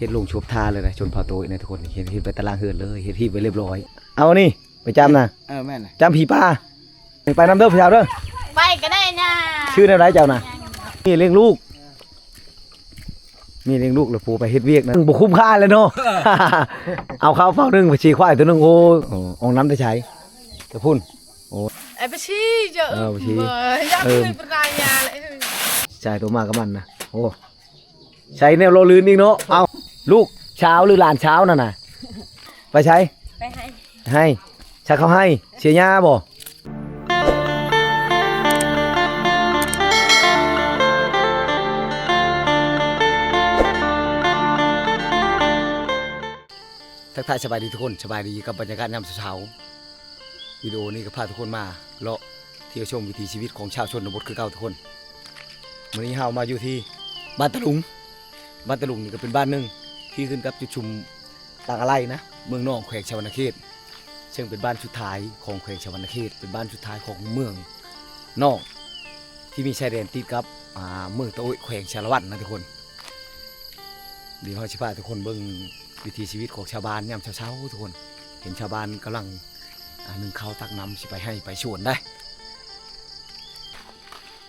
ฮ็ดลงชบทาเลยนะชนเผาโตยนะทุกคนเฮ็ดไปตารางเฮือนเลยเฮ็ดที่ไปเรียบร้อยเอานี่ไปจำนะแม่นจำผีป้าไปนำเด้อพี่สาวเด้อไปก็ได้นะชื่ออะไรเจ้านะนี่เลี้ยงลูกมีเลี้ยงลูกแล้วปูไปเฮ็ดเวียกนะบ่คุ้มค่าเลยเนาะเอาข้าวเฝ้านึงไปชีควายตัวนึงโอ้องน้ำได้ใช้จะพุ่นโอ้ไอ้ไปชี้เจ้าไปชี้อยากขึ้นปรายาเลยใช่ตัวมากับมันนะโอ้ใช้แนวโลลื่นอีกเนาะเอาลูกเช้าหรือหลานเช้านั่นน่ะไปใช้ไปให้ชักเขาให้เชียร์ย่าบ่ทักทายสบายดีทุกคนสบายดีกับบรรยากาศยามเช้าวิดีโอนี้ก็พาทุกคนมาเลาะเที่ยวชมวิถีชีวิตของชาวชนบทคือเก่าทุกคนวันนี้เฮามาอยู่ที่บ้านตะลุงนี่ก็เป็นบ้านหนึ่งที่ขึ้นกับจุดชุมตากอะไรนะเมืองนองแขวงชวนาเขตซึ่งเป็นบ้านสุดท้ายของแขวงชวนาเขตเป็นบ้านสุดท้ายของเมืองนองที่มีชายแดนติดกับเมืองตะโอยแขวงชาละวันนะทุกคนเดี๋ยวเราจะพาทุกคนเบิ่งวิถีชีวิตของชาวบ้านยามเช้าๆทุกคนเห็นชาวบ้านกำลังนึ่งข้าวตักน้ำสิไปให้ไปชวนได้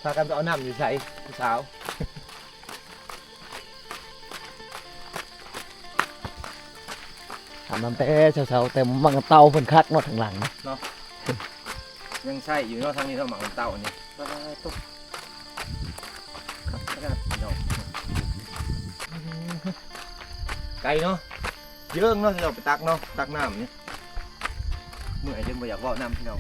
พากันไปเอาน้ำอยู่ใส่ผู้สาวทำน้ำแต่เช้าๆแต่มังเตาเพิ่นคักเนาะทางหลังเนาะยังใช่อยู่เนาะทางนี้เราหมักเต่าอันนี้ตุ๊กครับเนาะไก่เนาะเยอะเนาะที่เราไปตักเนาะตักน้ำนี่เมื่อไอ้จึงบ่อยากว่าน้ำพี่น้อง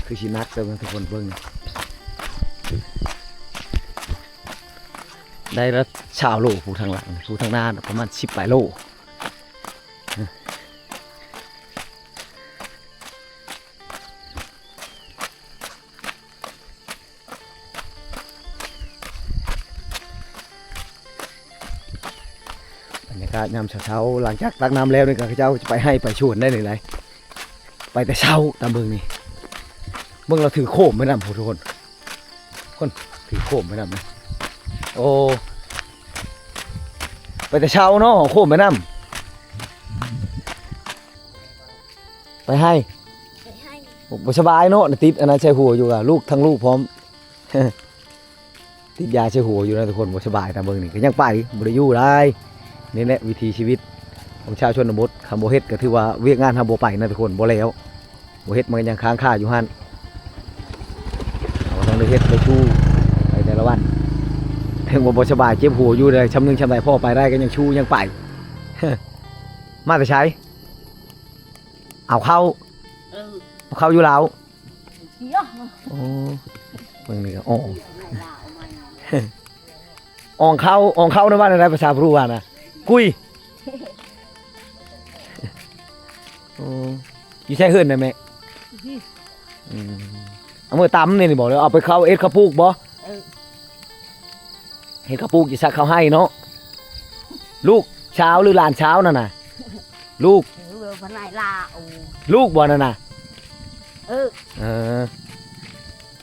คือชินักเติมทุกคนเบิ่งได้แล้วชาวโลผู้ทางหลังผู้ทางหน้าประมาณ10 ปลายโลบรรยากาศยามเช้าหลังจากตักน้ำแล้วนี่ก็เจ้าจะไปให้ไปชวนได้เลยไรไปแต่เช้าตามเบิ่งนี่เบิ่งเราถือโคมไม่นำผู้ทุกคนถือโคมไม่นำนะโอ้ไปแต่เช้าเนาะโคมไม่นำไปให้บ่สบายเนาะติดอันนั้นใช้หัวอยู่กับลูกทั้งลูกพร้อมติดยาใช้หัวอยู่นะทุกคนบ่สบายตามเบิ่งนี่ก็ยังไปบ่ได้อยู่ได้นี่แหละวิถีชีวิตของชาวชนบทคำบ่เฮ็ดก็ถือว่าเวียกงานทำบ่ไปนะทุกคนบ่แล้วบ่เฮ็ดมันยังค้างคาอยู่หั่นเอาต้องได้เฮ็ดไปชู้ไปแต่ละวันถึงบ่สบายเจ็บหัวอยู่เลยชำนึงชำใดพ่อไปได้ก็ยังชู้ยังไปมาแต่ใช้เอาเข้าอยู่แล้วโอ้เบิ่งนี่ก็อ่องเข้าในบ้านอะไรภาษาพรูว่านะกุยอยู่ใช้เฮือนได้ไหมเอามือตำนี่บอกเลยเอาไปเข้าเอ็ดข้าวปูกบ่เฮ็ดข้าวปูกจะซักเขาให้เนาะลูกเช้าหรือหลานเช้านั่นน่ะลูกลูกบ่นั่นน่ะ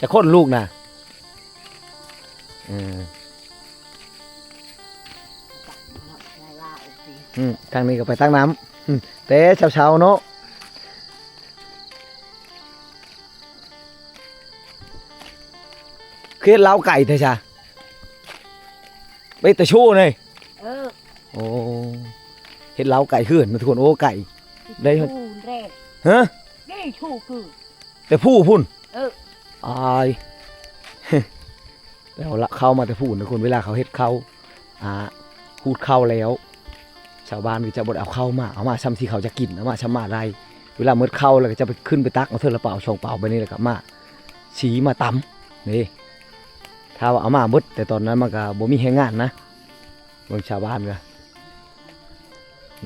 จะค้นลูกน่ะทางนี้ก็ไปตั้งน้ำแต่เช้าเนาะเครียดเล้าไก่เถอะจ้ะไปแต่ชู้เลยโอ้เห็ดเล้าไก่ขึ้นทุกคนโอ้ไก่ได้ฮะได้ชู้คือแต่ผู้พุ่นอายแล้วละเข้ามาแต่ผู้ทุกคนเวลาเขาเห็ดเข้าพูดเข้าแล้วชาวบ้านก็จะบดเอาเข้ามาเอามาซ้ำที่เขาจะกินเอามาซ้ำมาได้เวลาเมื่อเข้าแล้วก็จะไปขึ้นไปตักเอาเธอละเปล่าช่องเปล่าไปนี่แหละกับมาชี้มาตำนี่ถ้าว่าเอามาหมดแต่ตอนนั้นมันก็บ่มีแรงงานนะเมืองชาวบ้านก็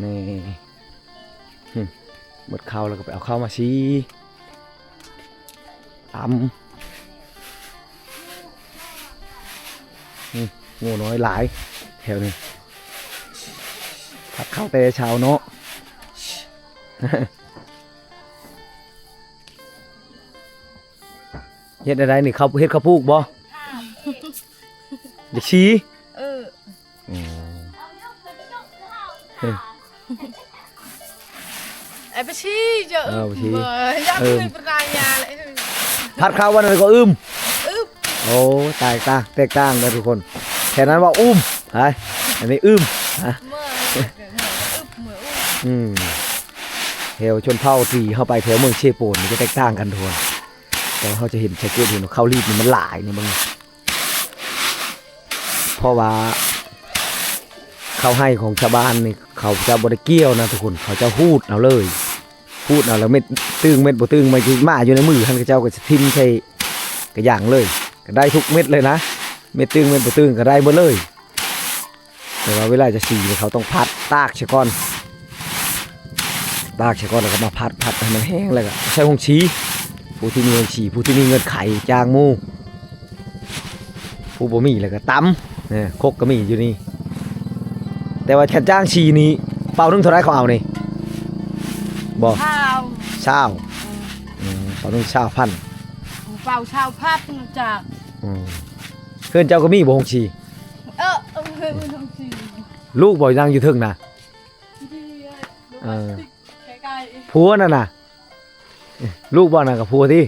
นี่หมดเข้าแล้วก็ไปเอาเข้ามาชี้ตำงูน้อยหลายแถวนี้ผัดข้าวแต่เช้าเนาะเฮ็ดอะไรนี่เขาเฮ็ดข้าวพูกบ่ อยากชี้ Ai bác sĩ chợ. Bác sĩ. Mà dám người bên này nhà lại. พัดเข้าวันนั้นก็โอ้แตกต่างเลยทุกคนแค่นั้นว่าไปอันนี้ฮะ แถวชนเผ่าที่เข้าไปแถวเมืองเชโปนมันจะแตกต่างกันทุกคนแต่เขาจะเห็นชัดเจนเห็นว่าข้าวรีดนี่มันหลายนี่มึงเพราะว่าข้าวให้ของชาวบ้านนี่เขาจะบริเกี่ยวนะทุกคนเขาจะพูดเอาเลยพูดเอาแล้วเม็ดตึงเม็ดบ่ตึงมันมาอยู่ในมือท่านเจ้าก็จะทิ่มใส่กระย่างเลยก็ได้ทุกเม็ดเลยนะเม็ดตึงเม็ดบ่ตึงก็ได้หมดเลยแต่ว่าเวลาจะสีเขาต้องพัดตากเสียก่อนตากเสียก่อนแล้วก็มาพัดให้มันแห้งแล้วก็ใช้หงชี้ผู้ที่มีหงชี้ผู้ที่มีเงินไขจางมูผู้บ่มีแล้วก็ตำเนี่ยคกก็มีอยู่นี่แต่ว่าแค่จ้างชีนี้เป่านึงเท่าไรเขาเอานี่บอก Sao? เช้าเป่านึงเช้าพัน Vào sao phát nó chả. เพื่อนเจ้าก็มีบ่หงชี Ông hơi không gì. ลูกบ่นั่งอยู่ทึ่งนะ Đi Ờ. cái cây. ผัวนั่นน่ะลูกบ่น่ะกับผัวที่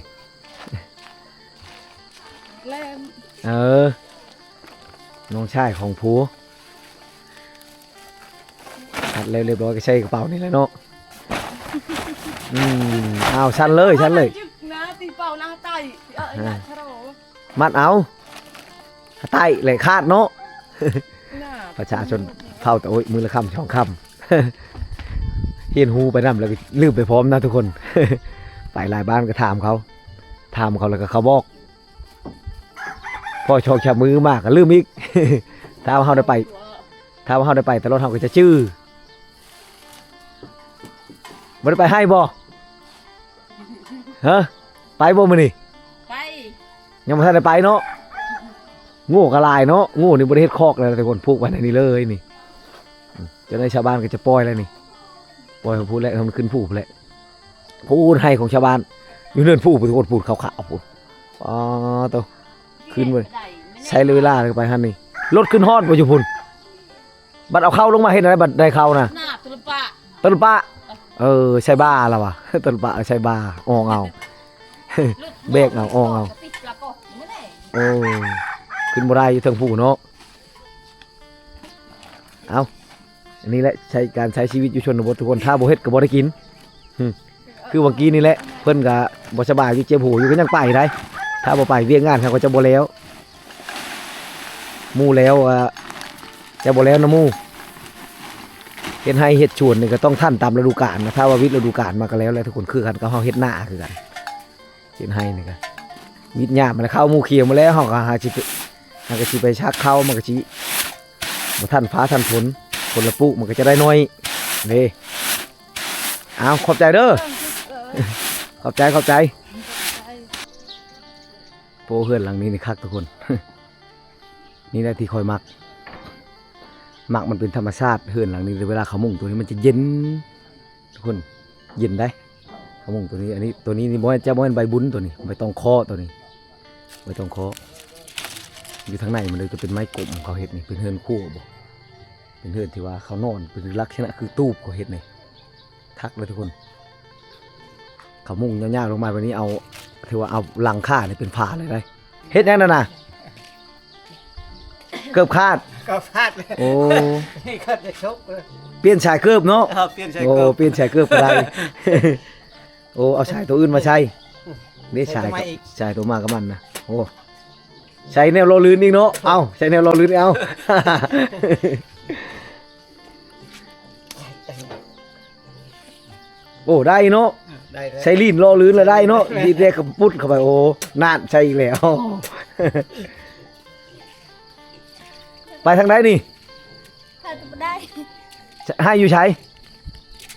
Lên. น้องชายของผัวตัดเรียบร้อยก็ใช้กระเป๋านี่แหละเนาะเอาชั้นเลย Ná thì vào năng tay. Nhà chả đâu. มัดเอาใต้เลยคาดเนาะ Nà. ประชาชนเท่าแต่โอ้ยมือละคำช่องคำ เฮียนฮูไปนำแล้วก็ลืมไปพร้อมนะทุกคน ไปหลายบ้านก็ถามเขาแล้วก็เขาบอกพ่อชอกชับมือมากก็ลืมอีก ถ้าว่าเขาได้ไปแต่รถเขาก็จะชื่อบ่ได้ไปให้บ่ฮะไปบ่มื้อนี่ Bay. ยังบ่ทันได้ไปเนาะงูกระลายเนาะงูนี่บ่ได้เฮ็ดคอกเลยทุกคนผูกไว้ในนี้เลยนี่จะได้ชาวบ้านก็จะปล่อยแล้วนี่ปล่อยพูดแล้วมันขึ้นผูกแล้วพูดให้ของชาวบ้านอยู่เนินผูกทุกคนพูดขาวๆพูดอ๋อตัวขึ้นเลยใช้เวลาเลยไปฮันนี่รถขึ้นฮอดบ่อยู่พุ่นบัดเอาเข้าลงมาเฮ็ดอะไรบัดได้เข้านะ Nà tụi bạ. ต้นปะใช่บ้าแล้ววะ ต้นปะใช่บ้าอองเอา เบรกเอาอองเอาโอ้ขึ้นบ่ได้อยู่เทิงผู้เนาะเอาอันนี้แหละการใช้ชีวิตอยู่ชนบททุกคนถ้าบ่เฮ็ดก็บ่ได้กินคือเมื่อกี้นี่แหละเพิ่นก็บ่สบายอยู่เจ็บหูอยู่ก็ยังไปได้ถ้าบ่ไปเวียงงานเขาก็จะบ่แล้วหมู่แล้วจะบ่แล้วนะหมู่เฮ็ดให้เฮ็ดชวนนี่ก็ต้องท่านตามฤดูกาลนะถ้าว่าวิทย์ฤดูกาลมาก็แล้วทุกคนคือกันก็เฮาเฮ็ดหน้าคือกันเฮ็ดให้นี่ก็วิทย์หญ้ามันเข้าหมู่เขียวมาแล้วเฮาก็หาสิไปชักเข้ามันก็สิบ่ทันฟ้าทันฝนคนละปุมันก็จะได้น้อยนี่เอาขอบใจเด้อ ขอบใจโปเฮือนหลังนี้นี่คักทุกคน นี่แหละที่คอยมักมันเป็นธรรมชาติเฮือนหลังนี้เวลาเขามุงตัวนี้มันจะเย็นทุกคนเย็นได้เขามุงตัวนี้อันนี้ตัวนี้นี่บ่จะบ่เป็นใบบุญตัวนี้ใบตองเคาะตัวนี้ใบตองเคาะอยู่ทางในมันเลยจะเป็นไม้กลมเขาเฮ็ดนี่เป็นเฮือนคู่บ่เป็นเฮือนที่ว่าเขานอนเป็นลักษณะคือตูบเขาเฮ็ดนี่คักเลยทุกคนเขามุงยาวๆลงมาแบบนี้เอาถือว่าเอาหลังคาเนี่ยเป็นผ้าเลยได้เฮ็ดยังนั่นน่ะเกือบขาด ก็พลาดเลย โอ้ นี่ก็จะชกเลย เปลี่ยนชายเกือบเนาะ เปลี่ยนใช้ โอ้ เกิบ เปลี่ยนชายเกือบก็ได้ โอ้เอาชายตัวอื่นมาใช้นี่ชาย ทำไมอีก ชายตัวมากับมันนะโอ้ใช้แนวโลลื่นอีกเนาะเอาใช้แนวโลลื่นเอา โอ้ได้เนาะ ได้เลย ใช้ลิ้นโลลื่นแล้วได้เนาะดีเด็กกับปุ๊ดเข้าไปโอ้นานใช่อีกแล้ว ไปทางไหนนี่ Thôi tụi đây. ให้อยู่ใช้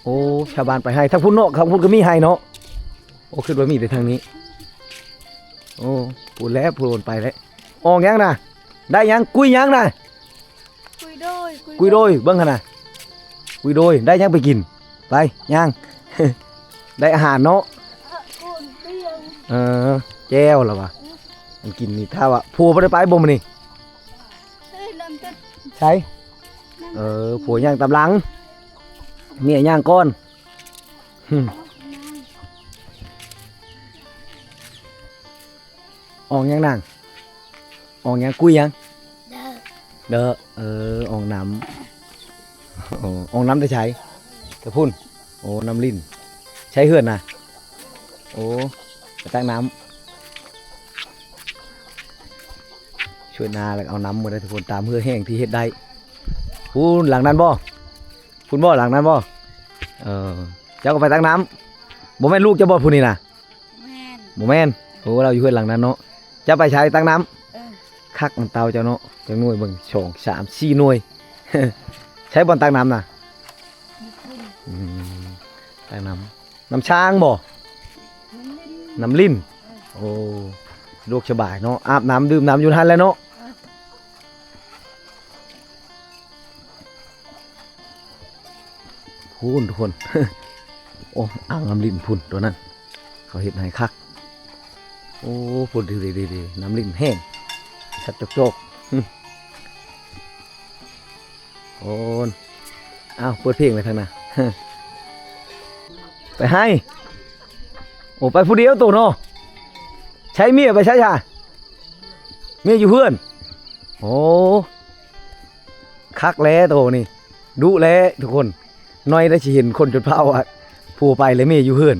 โอ้ชาวบ้านไปให้ทางพุ่นเนาะทางพุ่นก็มีให้เนาะโอ้ขึ้นว่ามีแต่ทางนี้โอ้พูดแล้วพูดไปแล้วออกยังนะได้ยังกุยยังนะ Cùi đôi. กุยโดยเบิ้งขนาดกุยโดยได้ยังไปกินไปยัง ได้อาหารเนาะ Cùi điên. แจ้วเหรอวะมันกินนี่ถ้าว่าพัวไม่ได้ไปบ่มอนี่ เริ่มต้น ใช่ผัวย่างตำหลังเมียย่างก้อนหึออกยังนางออกยังกุ้ยยัง เด้อ ออกน้ำออกน้ำได้ใช้กระพุ่นโอ้น้ำลิ้นใช้เหือนนะโอ้ไปตั้งน้ำช่วยนาแล้วเอาน้ำมาได้ทุกคนตามเพื่อแห้งที่เฮ็ดได้พูนหลังนั้นบ่พูนบ่หลังนั้นบ่เจ้าก็ไปตั้งน้ำบ่แม่นลูกเจ้าบ่พูนนี่นะ แม่น บ่แม่นโอ้เราอยู่เฮือนหลังนั้นเนาะเจ้าไปใช้ตั้งน้ำ เออ คักมันเตาเจ้าเนาะจังหน่วยเบิ่ง2 3 4หน่วย ใช้บอลตักน้ำน่ะอืมตักน้ำช้างบ่น้ำลิ้นโอ้ลูกสบายเนาะอาบน้ำดื่มน้ำอยู่ทันแล้วเนาะพูนทุกคน โอ้อ่างน้ำลิ้นพุ่นตัวนั้นเขาเห็ดให้คักโอ้พุ่นดีน้ำลิ้นแห้งชัดโจกโอ้นอ้าวเปิดเพลงไปทางน่ะ ไปให้โอ้ไปผู้เดียวตัวเนาะใช้เมียไปใช้ชาเมียอยู่เพื่อนโอ้คักแล้วตัวนี่ดุแล้วทุกคนน้อยได้สิเห็นคนจนเผาอ่ะผู้ไปเลยเมียอยู่เพื่อน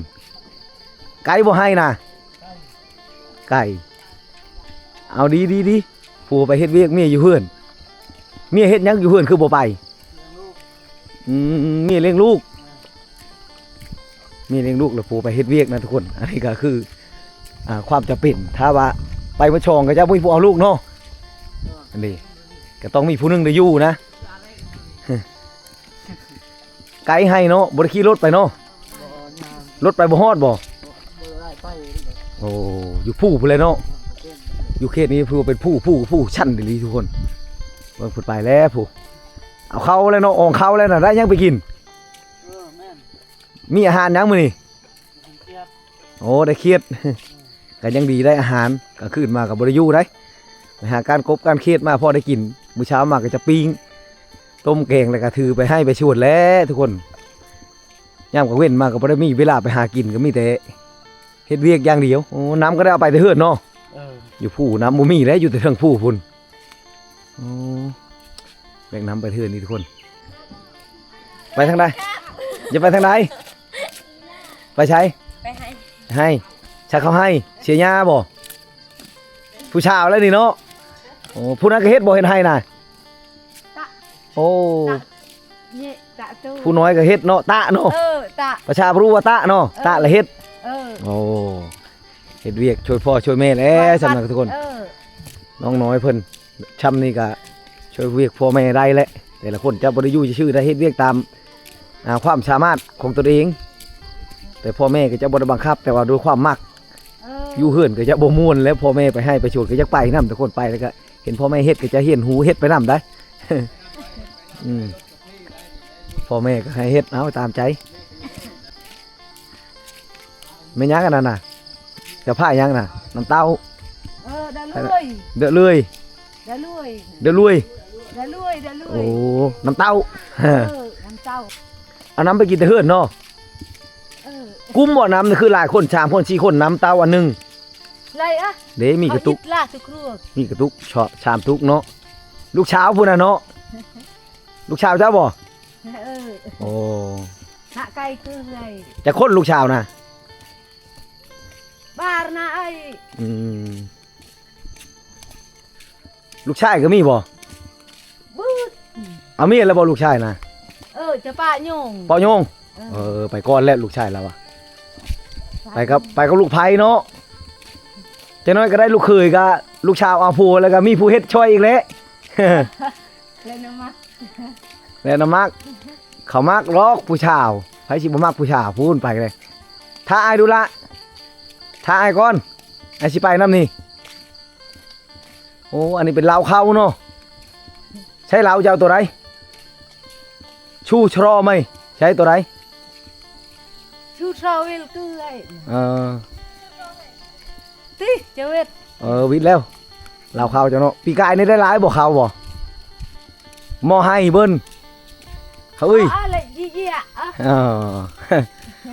ไก่บ่ให้นะไก่เอาดีผู้ไปเฮ็ดเวียกเมียอยู่เพื่อนเมียเฮ็ดหยังอยู่เพื่อนคือบ่ไปเมียเลี้ยงลูกแล้วผู้ไปเฮ็ดเวียกนะทุกคนอันนี้ก็คือความจำเป็นถ้าว่าไปมาชองก็จะมีผู้เอาลูกเนาะอันนี้ก็ต้องมีผู้หนึงได้อยู่นะ ไกด์ให้เนาะบ่ได้ขี่รถไปเนาะรถไปบ่ฮอดบ่โอ้อยู่ผู้พุ่นเลยเนาะอยู่เขตนี้ผู้เป็นผู้ชั้นดีทุกคนเบิ่งพุ่นไปแล้วผู้เอาเข้าแล้วเนาะอองเข้าแล้วน่ะได้ยังไปกินมีอาหารยังมื้อนี้โอ้ได้เครียด ก็ยังดีได้อาหารก็ขึ้นมากับบริยูได้ไปหาการกบการเครียดมาพอได้กินมื้อเช้ามาก็จะปิ้งต้มแกงแล้วก็ถือไปให้ไปชวนแล้วทุกคนย่ามก็เว้นมาก็บ่ได้มีเวลาไปหากินก็มีแต่เฮ็ดเวียกอย่างเดียวโอ้น้ำก็ได้เอาไปแต่เฮือนเนาะอยู่ผู้น้ำบ่มีแล้วอยู่แต่เทิงผู้พุ่นโอ้แบกน้ำไปเฮือนนี่ทุกคนไปทางใดอย่าไปทางใดไปใช้ ไปให้ ให้ชักเขาให้เสียหญ้าบ่ผู้ชาวแล้วนี่เนาะโอ้ผู้นั้นก็เฮ็ดบ่เฮ็ดให้น่ะโอ้ เนี่ยตะตู้ ผู้น้อยก็เฮ็ดเนาะตะเนาะ ตะ ประชารู้ว่าตะเนาะตะละเฮ็ด เออ โอ้เฮ็ดเวียกช่วยพ่อช่วยแม่แล้วสำหรับทุกคนน้องน้อยเพิ่นช้ำนี่ก็ช่วยเวียกพ่อแม่ได้แหละแต่ละคนจะบ่ได้อยู่ชื่อได้เฮ็ดเวียกตามความสามารถของตัวเองแต่พ่อแม่ก็จะบ่ได้บังคับแต่ว่าด้วยความมักอยู่เฮือนก็จะบ่ม่วนแล้วพ่อแม่ไปให้ไปชวนก็จะไปนำทุกคนไปแล้วก็เห็นพ่อแม่เฮ็ดก็จะเห็นหูเฮ็ดไปนำได้ พ่อแม่ก็ให้เฮ็ดเอาตามใจไม่ยักกันนั่นน่ะจะผ้ายังน่ะน้ำเต้า ได้ลุย เดือดเลย ได้ลุย เดือดลุย ได้ลุยได้ลุ โอ้ ย น้ำเต้า น้ำเต้า เอาน้ำไปกินแต่เฮือนเนาะ กุ้มบ่อน้ำนี่คือหลายคน3คน4คนน้ำเต้าอันหนึง ไรอะ เด้มีกระตุก ลากทุกครัว มีกระตุกชามตุกเนาะลูกเช้าพุ่นน่ะเนาะลูกเช้าเจ้าบ่ โอ้ หาไก่คือไร จะคนลูกเช้านะ บาร์นะไอ้ อืมลูกชายก็มีบ่ บูด เอามีแล้วบ่ลูกชายนะ จะป้าโยง เปาโยงไปก่อนแล้วลูกชายแล้วอะไปกับลูกไผ่เนาะจะน้อยก็ได้ลูกเขยก็ลูกชาวอาภูแล้วก็มีผู้เฮ็ดช่วยอีกแล้ว เลยนะมะ แล้วน้ำมักเขามักลอกผู้ชาวไผสิบ่มักผู้ชาวพูนไปเลยถ้าอายดูละถ้าอายก่อนไอ้สิไปน้ำนี่โอ้อันนี้เป็นเหล้าเข้าเนาะใช่เหล้าเจ้าตัวไรชูชรอไหมใช้ตัวไร ชูทราเวลคือไร เออ ติเจเวต วิทย์แล้วเหล้าเข้าเจ้าเนาะปีกายนี่ได้หลายบ่เข้าบ่ หม้อให้เบิ้นเขาเอ้ย อะไรยี่อ่ะ อ๋อ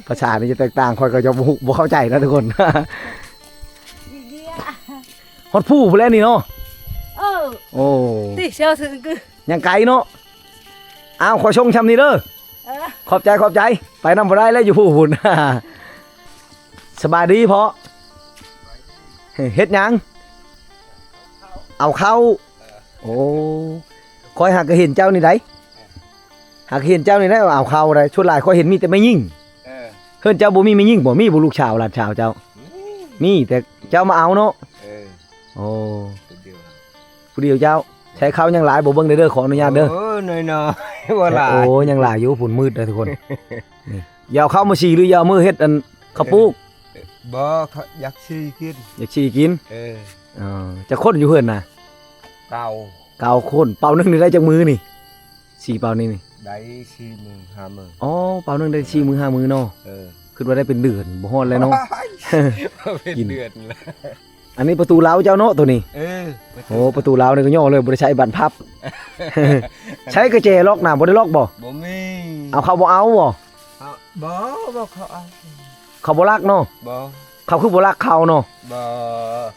ภาษานี่จะแตกต่างคอยก็จะบ่เข้าใจนะทุกคน ยี่ ฮอดผู้พู้นแหล้วนี่เนาะ โอ้ ที่เชียวถึงคือ ยังไกลเนาะอ้าวขอชงชำนี่เด้อขอบใจไปนำบ่ได้แล้วอยู่ผู้หุ่น สบายดีเพาะเฮ็ดหยังเอาเข้าโอ้คอยหักก็เห็นเจ้านี่ได้หักเห็นเจ้านี่ได้ว่าเอาเข้าได้ชุดหลายคอยเห็นมีแต่ไม่ยิ่งเฮือนเจ้าบ่มีไม่ยิ่งบ่มีบ่ลูกชาวหลานชาวเจ้ามีแต่เจ้ามาเอาเนาะโอ้ผู้เดียวเจ้าใช้เข้ายังหลายบ่เบิ่งเด้อขออนุญาตเด้อน้อยบ่หลาย โอ้ยังหลายอยู่ฝุ่นมืดเลยทุกคนนี่อยาวเข้ามาฉี่หรืออยาวมือเฮ็ดอันข้าวปลูก บ่อยากสิกิน อยากฉี่กินจะค้นอยู่เฮือนน่ะ เก่า เกาค้นเป่านึงนี่ได้จากมือนี่สี่เป่านี่ ได้4 มื้อ5มื้อ อ๋อเป่านึงได้4 มือ 5 มือเนาะคิดว่าได้เป็นเดือนบ่ฮอดแล้วเนาะ เป็นเดือนแล้ว อันนี้ประตูเล้าเจ้าเนาะตัวนี้ โอ้ โอ้ประตูเล้านี่ก็ย่อเลยบ่ได้ใช้บันพับ ใช้กระเจล็อกน่ะบ่ได้ล็อกบ่ บ่มี เอาเข้าบ่เอาบ่ บ่เขาเอา เขาบ่รักเนาะ บ่ เขาคือบ่รักเขาเนาะ บ่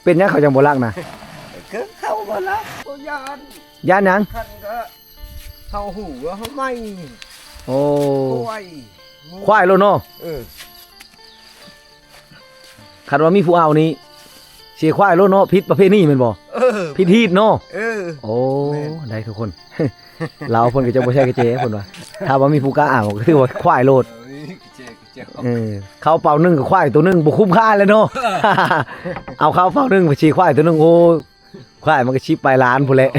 เป็นหยังเขาจังบ่รักน่ะ ก็เข้าบ่ละบ่ยาน ย่านหยัง คันก็เข้าหูว่าเฮาไม่ โอ้ ควาย ควายโลดเนาะ เออ คันว่ามีผู้เอานี่เสียควายโลดเนาะผิดประเภทนี้แม่นบ่ พิธีเนาะ โอ้ ได้ทุกคน เราเพิ่นก็จะบ่ใช่กระเจเพิ่นว่าถ้าว่ามีผู้กล้าอ่านก็คือว่าควายโลดเขาเป่านึงกับควายตัวนึงบ่คุ้มค่าเลยเนาะ เอาเขาเป่านึงไปชี้ควายตัวนึงโอ้ควายมันก็ชิบไปล้านพุ่นแหละ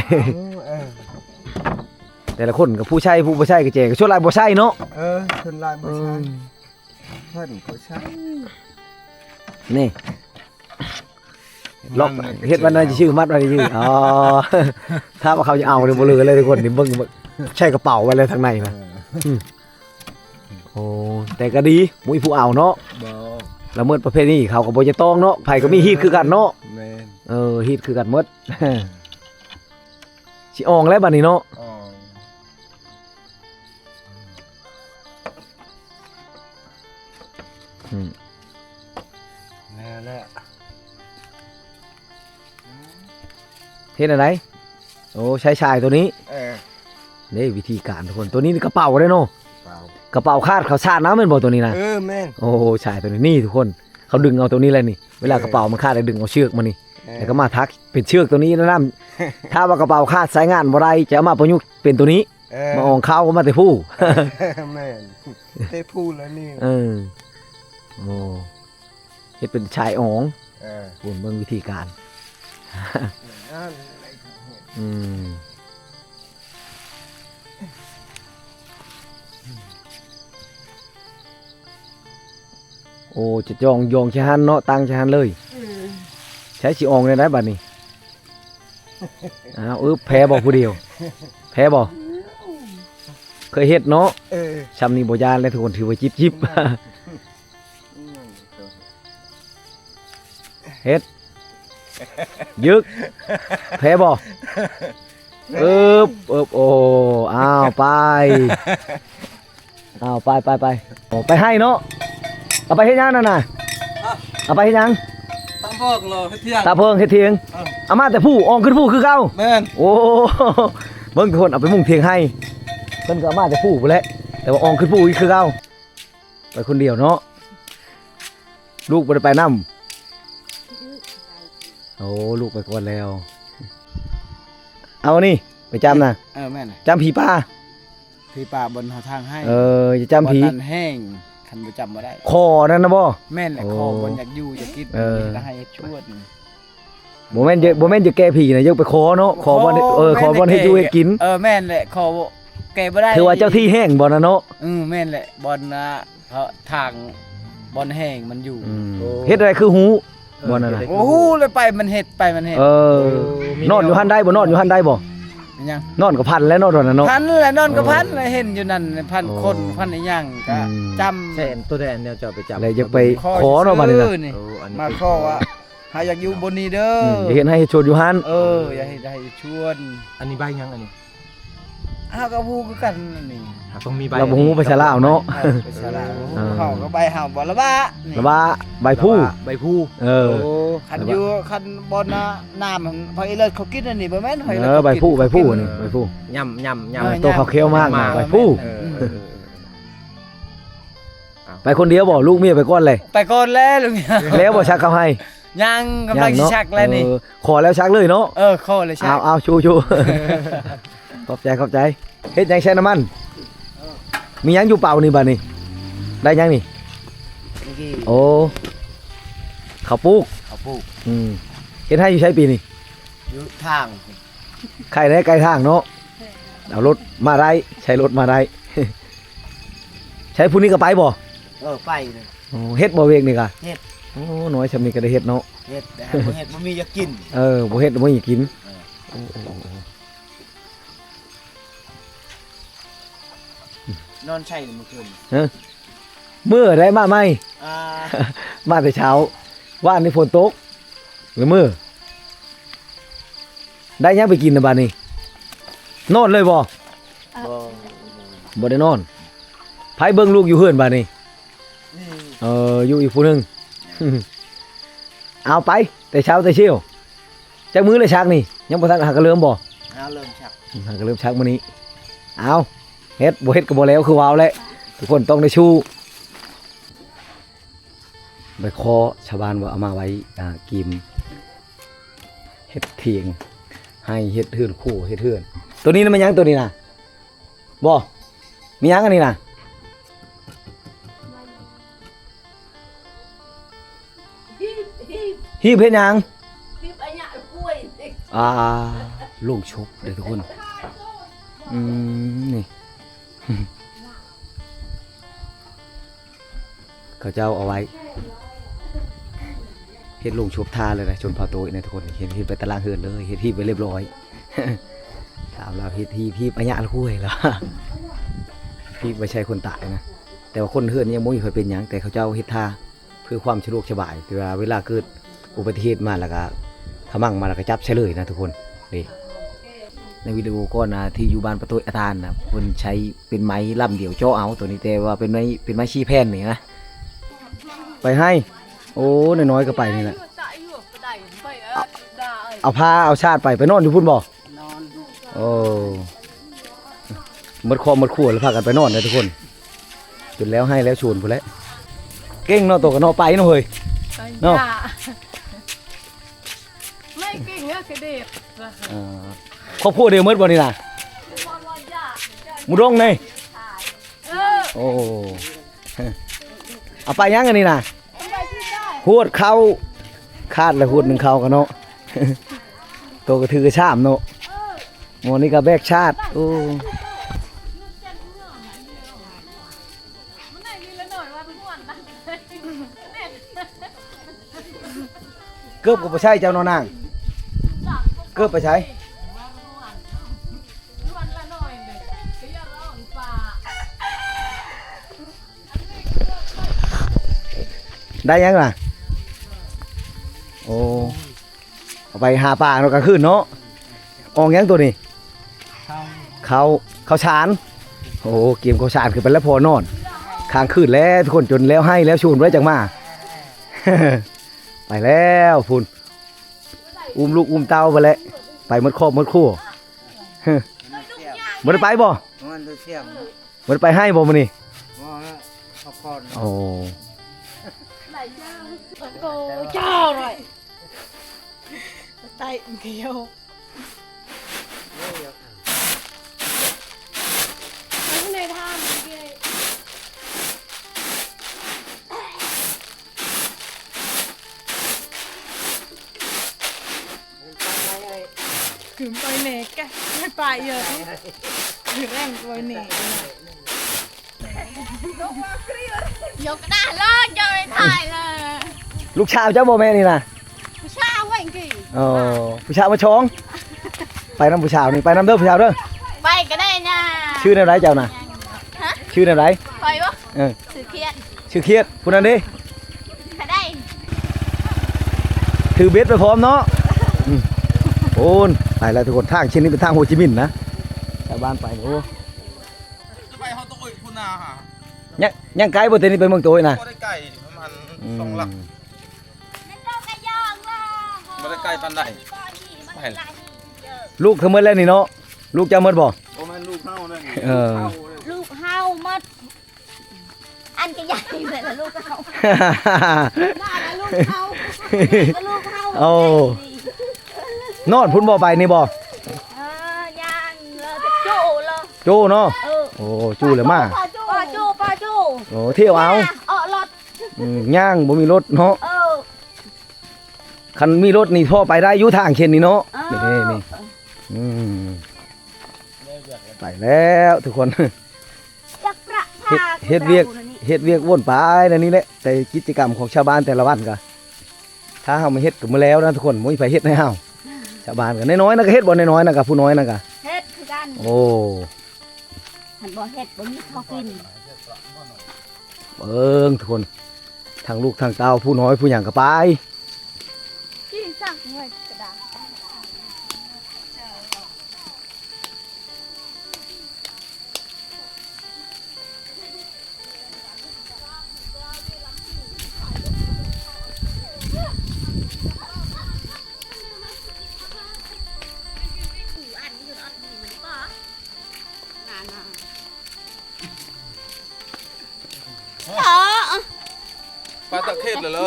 แต่ละคนกับผู้ใช้ผู้บ่ใช้กระเจก็ชั่วหลายบ่ใช้เนาะ คนลายบ่ใช่เพิ่นก็ใช่ นี่ล็อกเฮ็ดวันนั้นจะชื่อมัดวันนี้ชื่ออ๋อ ถ้าว่าเขาจะเอาเนี่ยบ่เหลือเลยทุกคนนี่เบิ่งใช้กระเป๋าไว้เลยทางในนะโอ้แต่ก็ดีมุ้ยผู้เอาเนาะ บ่ ละเมิดประเภทนี้เขาก็บ่จะต้องเนาะไผก็มีฮีตคือกันเนาะ แม่น ฮีตคือกันหมด สิอองแล้วบัดนี้เนาะ อ๋อ แน่ เฮ็ดอะไรโอ้ใช้ชายตัวนี้ ๆ นี่วิธีการทุกคนตัวนี้นี่กระเป๋าได้เนาะ เปล่าก ระเป๋าคาดเขาชาดน้ำแม่นบ่ตัวนี้นะ แม่น โอ้ชายตัวนี้นี่ทุกคนเขาดึงเอาตัวนี้เลยนี่เวลากระเป๋ามันคาดแล้วดึงเอาเชือกมานี่แล้วก็มาทักเป็นเชือกตัวนี้นะน้ำ ถ้าว่ากระเป๋าคาดสายงานบ่ได้จะเอามาประยุกต์เป็นตัวนี้มาอองเข้าก็มาแต่ผู้ แม่นได้พูดแล้วนี่ โอ้เฮ็ดเป็นชายอ๋อง เออ เบิ่งวิธีการ นั่น อืมโอ้จะจองยองชะหันเนาะตังชะหันเลย ใช้สิอองได้ได้บัดนี้ อ้าวแพ้บ่ผู้เดียว แพ้บ่เคยเฮ็ดเนาะชำนี้บ่ยานเลยทุกคนถือว่าจิบเฮ็ดยึกแพ้บ่โอ้อ้าวไปโอ้ไปให้เนาะเอาไปเฮ็ดหยังนั่นน่ะเอาไปเฮ็ดหยัง ตั้งพวกเราเที่ยง ตาเพิงเฮ็ดเถียงเอามาแต่ผู้อองขึ้นผู้คือเก่า แม่น โอ้เบิ่งทุกคนเอาไปมุ่งเถียงให้เพิ่นก็เอามาแต่ผู้พุ่นแหละแต่ว่าอองขึ้นผู้อีกคือเก่าไปคนเดียวเนาะลูกบ่ได้ไปนำโอ้ลูกไปก่อนแล้วเอานี่ไปจำนะ แม่น จำผีป่า พี่ป่าบนหาทางให้ จะจำผี บนนั้นแห้งคันบ่จำบ่ได้ คอนั่นนะบ่ แม่นแหละ โอ้ คอบนอยากอยู่อยากกิน ก็ให้ชวด บ่แม่นจะแก้ผีนะยกไปคอเนาะคอบ่คอบ่ให้อยู่ให้กิน แม่นแหละคอบ่แก้บ่ได้ ถือว่าเจ้าที่แห้งบ่นะเนาะ แม่นแหละบนนะเพราะทางบนแห้งมันอยู่ เฮ็ดอะไรคือหูบ่นั่นน่ะ โอ้โหเลยไปมันเฮ็ดไปมันเฮ็ด นอนอยู่หั่นได้บ่นอนอยู่หั่นได้บ่ เป็นยัง นอนก็พันแล้วนอนตอนนั้นเนาะ พันแหละนอนก็พันเลยเห็นอยู่นั่นพันคนพันอีหยังก็จำ แทนตัวแทนแนวจะไปจับ เลยจะไปขอเนาะบัดนี้น่ะ มาขอว่าหาอยากอยู่บนนี้เด้อ อย่าเห็นให้โชดอยู่หั่น อย่าให้ชวน อันนี้ใบยังอันนี้ อ เฮาก็ฮู้คือกันนี่ ต้องมีใบ เราบ่ฮู้ภาษาลาวเนาะ ไปสลาเฮาก็ไปเฮาบ่ละบ้านี่ แล้วว่าใบผู้ ใบผู้ เออ โอ้คันอยู่คันบ่น่ะน้ำมันพอเลิศเขากินอันนี้บ่แม่นพอ เอ เลิศ อใบผู้ใบผู้นี่ใบผู้ ย่ำ เออ ตัวเขาเคี้ยวมากนะใบผู้ เออ ไปคนเดียวบ่ลูกเมียไปก่อนเลย ไปก่อนแล้วลุง แล้วบ่ชักเขาให้ ยังกำลังสิ เนาะ ชักแล้วนี่ เออขอแล้วชักเลยเนาะ ข้อเลยชัก เอาชูขอบใจเฮ็ดหยังใช้น้ำมัน มีหยังอยู่เปล่านี่บัดนี้ได้หยังนี่ นี่ โอ้ข้าวปลูก เขาปลูก เฮ็ดให้อยู่ใช้ปีนี่ อยู่ทาง ใครได้ไกลทางเนาะเอารถมาได้ใช้รถมาได้ ใช้ผู้นี้ก็ไปบ่ ไปเลย โอ้เฮ็ดบ่เวกนี่กะ เฮ็ด โอ้น้อยชำนี้ก็ได้เฮ็ดเนาะ เฮ็ดแต่บ่เฮ็ดบ่มีจะกิน บ่เฮ็ดบ่อยากกินโอ้ นอนใช่เมื่อคืน มื้อได้มาใหม่ อ่า มาแต่เช้าว่านนี่ฝนตกหรือมื้อได้หยังไปกินน่ะบัดนี้นอนเลยบ่ บ่ บ่ได้นอนไผเบิ่งลูกอยู่เฮือนบัดนี้ นี่ อยู่อีกผู้หนึง เอาไปแต่เช้าแต่เช้าจักมื้อเลยชักนี่ยังบ่ทันหากระเริ่มบ่ เริ่มชัก หากระเริ่มชักมื้อนี้เอาเฮ็ดบ่เฮ็ดก็บ่แล้วคือว้าวแหละทุกคนต้องได้ชูไปขอชาวบ้านว่าเอามาไว้กินเฮ็ดเถียงให้เฮ็ดเฮือนคู่เฮ็ดเฮือนตัวนี้น่ะมันหยังตัวนี้น่ะบ่มีหยังอันนี้น่ะ ฮีบ ฮีบเฮ็ดหยัง ไอ้เนี่ยกล้วย ลูกชุบเด้อทุกคนนี่ เขาเจ้าเอาไว้เฮ็ดลงชุบทาเลยนะชนเผาโตยนะทุกคนเห็นไปตารางเฮือนเลยเฮ็ดที่ไปเรียบร้อย ถามเราเฮ็ดที่ปัญญาละคุยแล้ว พี่ไม่ใช่คนตายนะแต่ว่าคนเฮือนยังบ่มีเคยเป็นหยังแต่เขาเจ้าเฮ็ดท่าเพื่อความสะดวกสบายเวลาเกิดอุบัติเหตุมาแล้วก็ขมั่งมาแล้วก็จับใช้เลยนะทุกคนนี่ในวิดีโอก่อนนะที่อยู่บ้านประตูอาจารย์นะเพิ่นใช้เป็นไม้ลำเดียวเจาะเอาตัวนี้แต่ว่าเป็นไม้ชี้แผ่นนี่นะไปให้โอ้น้อยๆก็ไปนี่แหละเอาผ้าเอาชาติไปนอนอยู่พุ่นบ่ นอน โอ้หมดคอหมดขวดแล้วพากันไปนอนเลยทุกคนจนแล้วให้แล้วชวนพุ่นแล้วเก่งเนาะตัวกันเนาะไปเนาะเฮ้ย เนาะ ไม่เก่งอะคือเด็ก ครอบครัวเดียวหมดบ่นี่น่ะหมูดงนี่ เออ โอ้เอาไปยังอันนี้น่ะ ไปที่ได้ หวดเข้าคาดแล้วหวดหนึ่งเข้ากันเนาะ ตัวก็ถือกระชามเนาะหมอนี่ก็แบกชาติโอ้ มันไหนมีละหน่อยว่าทุกวันนะ เกือบก็บ่ใช่เจ้าเนาะนางเกือบไปใช้ วันละหน่อยเลยก็ยังร้อนป่า ได้ยังล่ะโอ้เอาไปหาปลาเนาะกลางคืนเนาะออกยังตัวนี้ เขาชานโอ้เกมเขาชานคือไปแล้วพอนอนค้างคืนแล้วทุกคนจนแล้วให้แล้วชูนไว้จังมา ไปแล้วพุ่นอุ้มลูกอุ้มเต้าไปแล้วไปหมดครอบหมดครัว บ่ได้ไปบ่ มันจะเสียง บ่ได้ไปให้บ่มื้อนี้ ว่าพักผ่อน โอ้ โกเจ้าหน่อยไตเขียวข้างในท่ามันเกยขึ้นไปเนกแกไม่ไปเยอะถึงแรงไปเนกยกกระดาษเลิกจะไปถ่ายเลย ลูกชาวเจ้าบ่แม่นี่น่ะ ผู้ชายว่าอย่างกี่ อ๋อผู้ชาวมาชอง ไปนำผู้ชาวนี่ไปนำเด้อผู้ชาวเด้อ ไปก็ได้นะ ชื่อแนวไหนเจ้าน่ะ ฮะ ชื่อแนวไหน ไปปะ เออ สื่อเครียด ชื่อเครียดผู้นั้นดิ ไปได้ ถือเบ็ดไปพร้อมเนาะโอนไปแล้วทุกคนทางเช่นนี้เป็นทางโฮจิมินห์นะ าวบ้านไปโอ้ จะไปเฮาต้องอุ้ยพุ่นนาค่ะ ยังไกลบ่เต็นี่ไปเมืองโตยนะ บ่ได้ไกลประมาณ2 หลักบ่ได้ไกลปานใดไป ลูกเขาเมื่อแล้วนี่เนาะลูกจะเมื่อบ่ โอ้แม่นลูกเฮานั่น เออ ลูกเฮาหมดอันก็ใหญ่เลยนะลูกเฮาน่าละลูกเฮาลูกเฮา โอ้นอนพุ่นบ่ไปนี่บ่ ยังเลยจูเลย จูเนาะโอ้จูเลยมา ปอจู โอ้เที่ยวเอา รถ ย่างบ่มีรถเนาะ คันมีรถนี่พ่อไปได้อยู่ทางเข็นนี่เนาะนี่อืมไปแล้วทุกคน จักประ เฮ็ดเวียกวนไปนั่นนี่แหละแต่กิจกรรมของชาวบ้านแต่ละวันก็ถ้าเฮามาเฮ็ดก็มาแล้วนะทุกคนบ่มีไผเฮ็ดให้เฮาชาวบ้านก็น้อยๆนะก็เฮ็ดบ่น้อยๆนะก็ผู้น้อยนะก็ เฮ็ดคือกัน โอ้ หันบ่เฮ็ดบ่มีข้าวกิน เบิ่งทุกคนทางลูกทางเต้าผู้น้อยผู้หยังก็ไป ที่สั่งไว้กระดาษ ปลาตะเข็บเลยเหรอ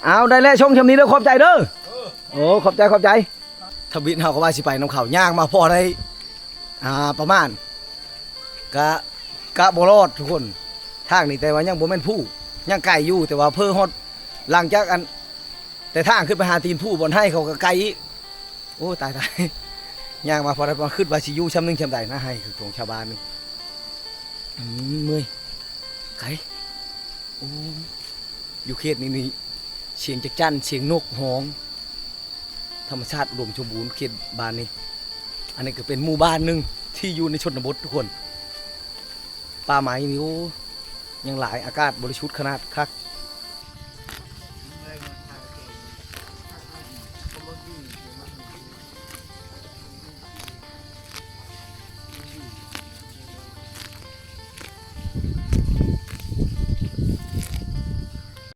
เอาได้แล้วชงชำนี้เด้อขอบใจเด้อโอ้ขอบใจทบินเฮาก็ว่าสิไปน้ำเขาย่างมาพอได้ประมาณกะบ่รอดทุกคนทางนี้แต่ว่ายังบ่แม่นผู้ยังไกลอยู่แต่ว่าเพิ่นฮอดหลังจากอันแต่ทางขึ้นไปหาตีนผู้บนให้เขาก็ไกลอีกโอ้ตายย่างมาพอได้มาขึ้นว่าสิอยู่ชำนึงชำใดนะให้คือของชาวบ้านนี่เมื่อยไกลโอ้อยู่เขตนี้เสียงจักจั่นเสียงนกฮ้องธรรมชาติอุดมสมบูรณ์เขตบ้านนี้อันนี้ก็เป็นหมู่บ้านหนึงที่อยู่ในชนบททุกคนป่าไม้นี่โอ้ยังหลายอากาศบริสุทธิ์ขนาดคัก